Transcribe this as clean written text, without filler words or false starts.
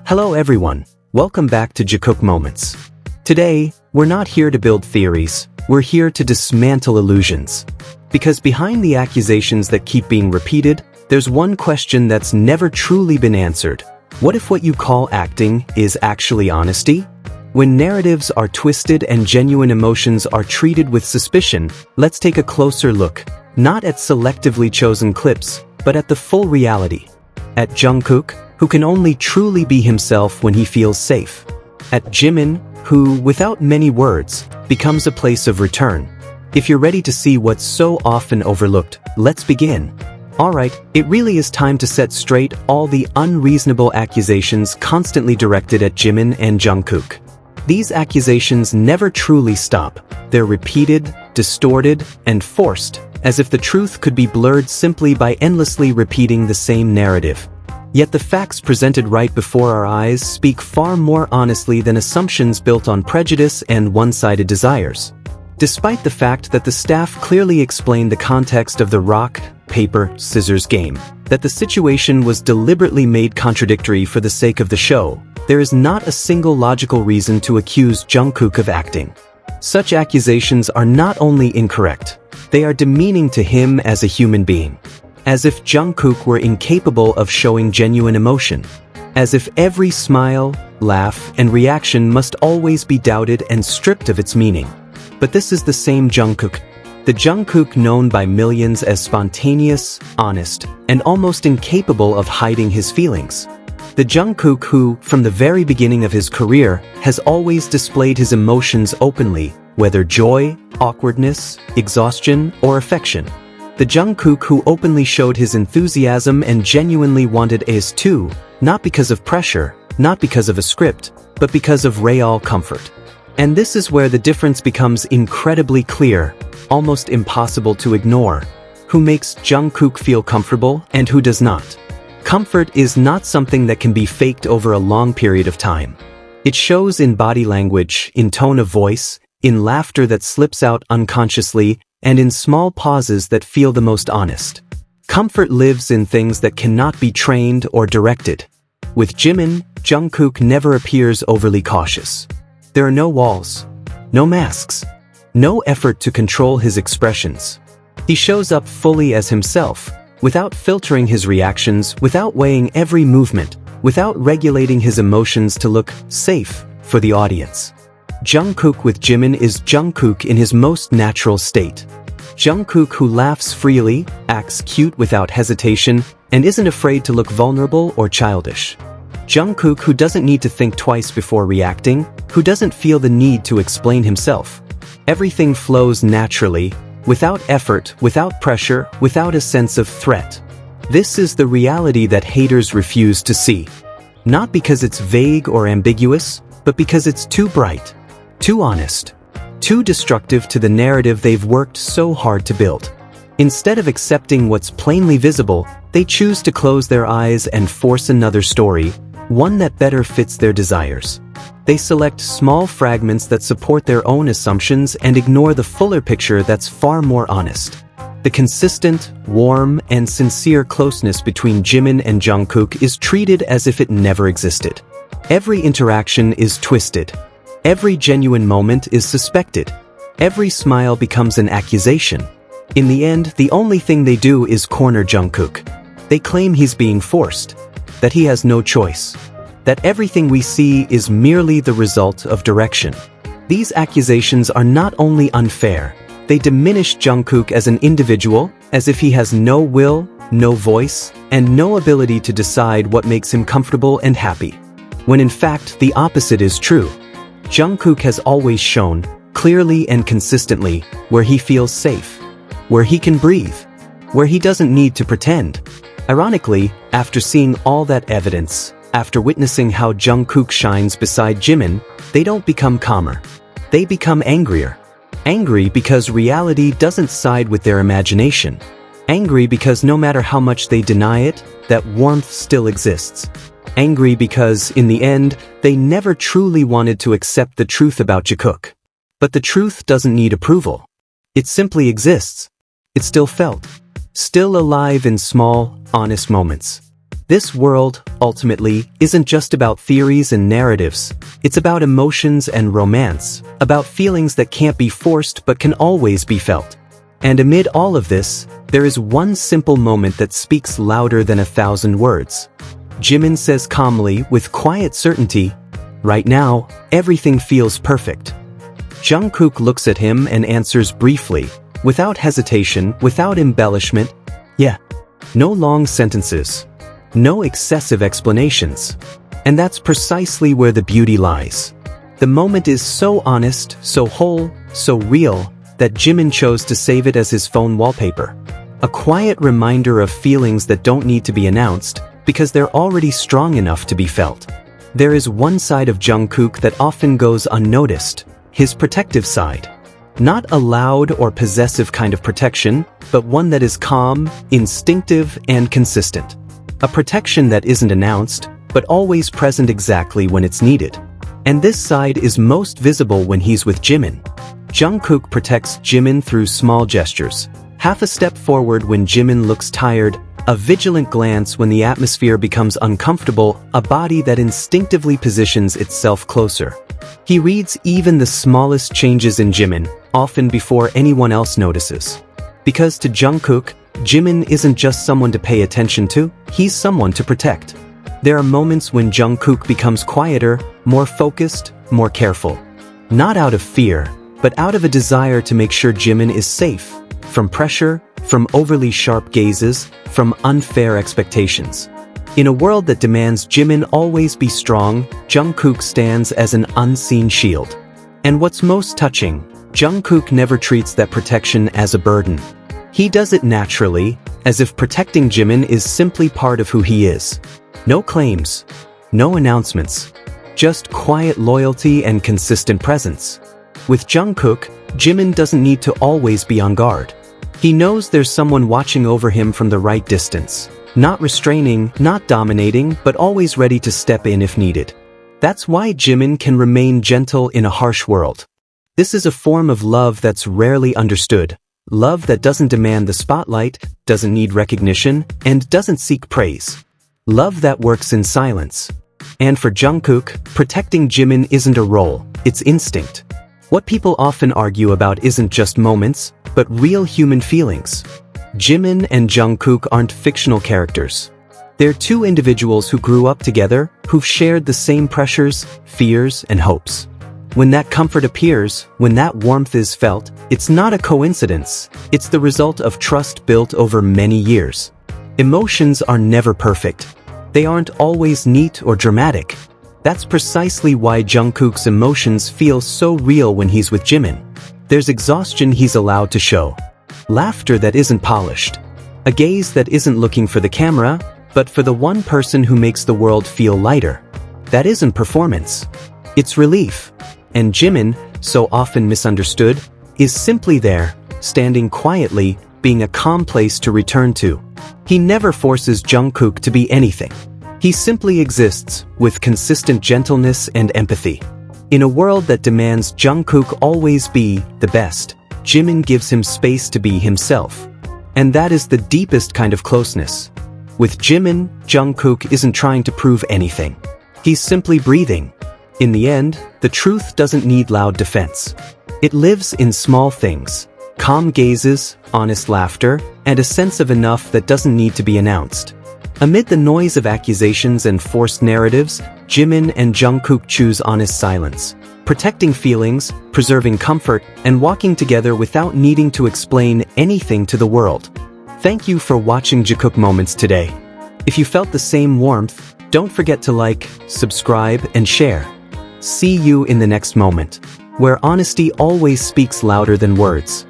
Hello everyone, welcome back to Jikook Moments. Today, we're not here to build theories, we're here to dismantle illusions. Because behind the accusations that keep being repeated, there's one question that's never truly been answered. What if what you call acting is actually honesty? When narratives are twisted and genuine emotions are treated with suspicion, let's take a closer look, not at selectively chosen clips, but at the full reality. At Jungkook, who can only truly be himself when he feels safe. At Jimin, who, without many words, becomes a place of return. If you're ready to see what's so often overlooked, let's begin. Alright, it really is time to set straight all the unreasonable accusations constantly directed at Jimin and Jungkook. These accusations never truly stop. They're repeated, distorted, and forced, as if the truth could be blurred simply by endlessly repeating the same narrative. Yet the facts presented right before our eyes speak far more honestly than assumptions built on prejudice and one-sided desires. Despite the fact that the staff clearly explained the context of the rock, paper, scissors game, that the situation was deliberately made contradictory for the sake of the show, there is not a single logical reason to accuse Jungkook of acting. Such accusations are not only incorrect, they are demeaning to him as a human being. As if Jungkook were incapable of showing genuine emotion. As if every smile, laugh, and reaction must always be doubted and stripped of its meaning. But this is the same Jungkook. The Jungkook known by millions as spontaneous, honest, and almost incapable of hiding his feelings. The Jungkook who, from the very beginning of his career, has always displayed his emotions openly, whether joy, awkwardness, exhaustion, or affection. The Jungkook who openly showed his enthusiasm and genuinely wanted Ace too, not because of pressure, not because of a script, but because of real comfort. And this is where the difference becomes incredibly clear, almost impossible to ignore. Who makes Jungkook feel comfortable and who does not? Comfort is not something that can be faked over a long period of time. It shows in body language, in tone of voice, in laughter that slips out unconsciously, and in small pauses that feel the most honest. Comfort lives in things that cannot be trained or directed. With Jimin, Jungkook never appears overly cautious. There are no walls, no masks, no effort to control his expressions. He shows up fully as himself, without filtering his reactions, without weighing every movement, without regulating his emotions to look safe for the audience. Jungkook with Jimin is Jungkook in his most natural state. Jungkook who laughs freely, acts cute without hesitation, and isn't afraid to look vulnerable or childish. Jungkook who doesn't need to think twice before reacting, who doesn't feel the need to explain himself. Everything flows naturally, without effort, without pressure, without a sense of threat. This is the reality that haters refuse to see. Not because it's vague or ambiguous, but because it's too bright. Too honest, too destructive to the narrative they've worked so hard to build. Instead of accepting what's plainly visible, they choose to close their eyes and force another story, one that better fits their desires. They select small fragments that support their own assumptions and ignore the fuller picture that's far more honest. The consistent, warm, and sincere closeness between Jimin and Jungkook is treated as if it never existed. Every interaction is twisted. Every genuine moment is suspected. Every smile becomes an accusation. In the end, the only thing they do is corner Jungkook. They claim he's being forced, that he has no choice, that everything we see is merely the result of direction. These accusations are not only unfair, they diminish Jungkook as an individual, as if he has no will, no voice, and no ability to decide what makes him comfortable and happy. When in fact, the opposite is true. Jungkook has always shown, clearly and consistently, where he feels safe, where he can breathe, where he doesn't need to pretend. Ironically, after seeing all that evidence, after witnessing how Jungkook shines beside Jimin, they don't become calmer. They become angrier. Angry because reality doesn't side with their imagination. Angry because no matter how much they deny it, that warmth still exists. Angry because, in the end, they never truly wanted to accept the truth about Jikook. But the truth doesn't need approval. It simply exists. It's still felt. Still alive in small, honest moments. This world, ultimately, isn't just about theories and narratives. It's about emotions and romance, about feelings that can't be forced but can always be felt. And amid all of this, there is one simple moment that speaks louder than 1,000 words. Jimin says calmly, with quiet certainty, "Right now, everything feels perfect." Jungkook looks at him and answers briefly, without hesitation, without embellishment, "Yeah." No long sentences. No excessive explanations. And that's precisely where the beauty lies. The moment is so honest, so whole, so real, that Jimin chose to save it as his phone wallpaper. A quiet reminder of feelings that don't need to be announced, because they're already strong enough to be felt. There is one side of Jungkook that often goes unnoticed, his protective side. Not a loud or possessive kind of protection, but one that is calm, instinctive, and consistent. A protection that isn't announced, but always present exactly when it's needed. And this side is most visible when he's with Jimin. Jungkook protects Jimin through small gestures. Half a step forward when Jimin looks tired, a vigilant glance when the atmosphere becomes uncomfortable, a body that instinctively positions itself closer. He reads even the smallest changes in Jimin, often before anyone else notices. Because to Jungkook, Jimin isn't just someone to pay attention to, he's someone to protect. There are moments when Jungkook becomes quieter, more focused, more careful. Not out of fear, but out of a desire to make sure Jimin is safe, from pressure, from overly sharp gazes, from unfair expectations. In a world that demands Jimin always be strong, Jungkook stands as an unseen shield. And what's most touching, Jungkook never treats that protection as a burden. He does it naturally, as if protecting Jimin is simply part of who he is. No claims, no announcements, just quiet loyalty and consistent presence. With Jungkook, Jimin doesn't need to always be on guard. He knows there's someone watching over him from the right distance, not restraining, not dominating, but always ready to step in if needed. That's why Jimin can remain gentle in a harsh world. This is a form of love that's rarely understood. Love that doesn't demand the spotlight, doesn't need recognition, and doesn't seek praise. Love that works in silence. And for Jungkook, protecting Jimin isn't a role, it's instinct. What people often argue about isn't just moments, but real human feelings. Jimin and Jungkook aren't fictional characters. They're two individuals who grew up together, who've shared the same pressures, fears, and hopes. When that comfort appears, when that warmth is felt, it's not a coincidence. It's the result of trust built over many years. Emotions are never perfect. They aren't always neat or dramatic. That's precisely why Jungkook's emotions feel so real when he's with Jimin. There's exhaustion he's allowed to show. Laughter that isn't polished. A gaze that isn't looking for the camera, but for the one person who makes the world feel lighter. That isn't performance. It's relief. And Jimin, so often misunderstood, is simply there, standing quietly, being a calm place to return to. He never forces Jungkook to be anything. He simply exists, with consistent gentleness and empathy. In a world that demands Jungkook always be the best, Jimin gives him space to be himself. And that is the deepest kind of closeness. With Jimin, Jungkook isn't trying to prove anything. He's simply breathing. In the end, the truth doesn't need loud defense. It lives in small things, calm gazes, honest laughter, and a sense of enough that doesn't need to be announced. Amid the noise of accusations and forced narratives, Jimin and Jungkook choose honest silence, protecting feelings, preserving comfort, and walking together without needing to explain anything to the world. Thank you for watching Jikook Moments today. If you felt the same warmth, don't forget to like, subscribe, and share. See you in the next moment, where honesty always speaks louder than words.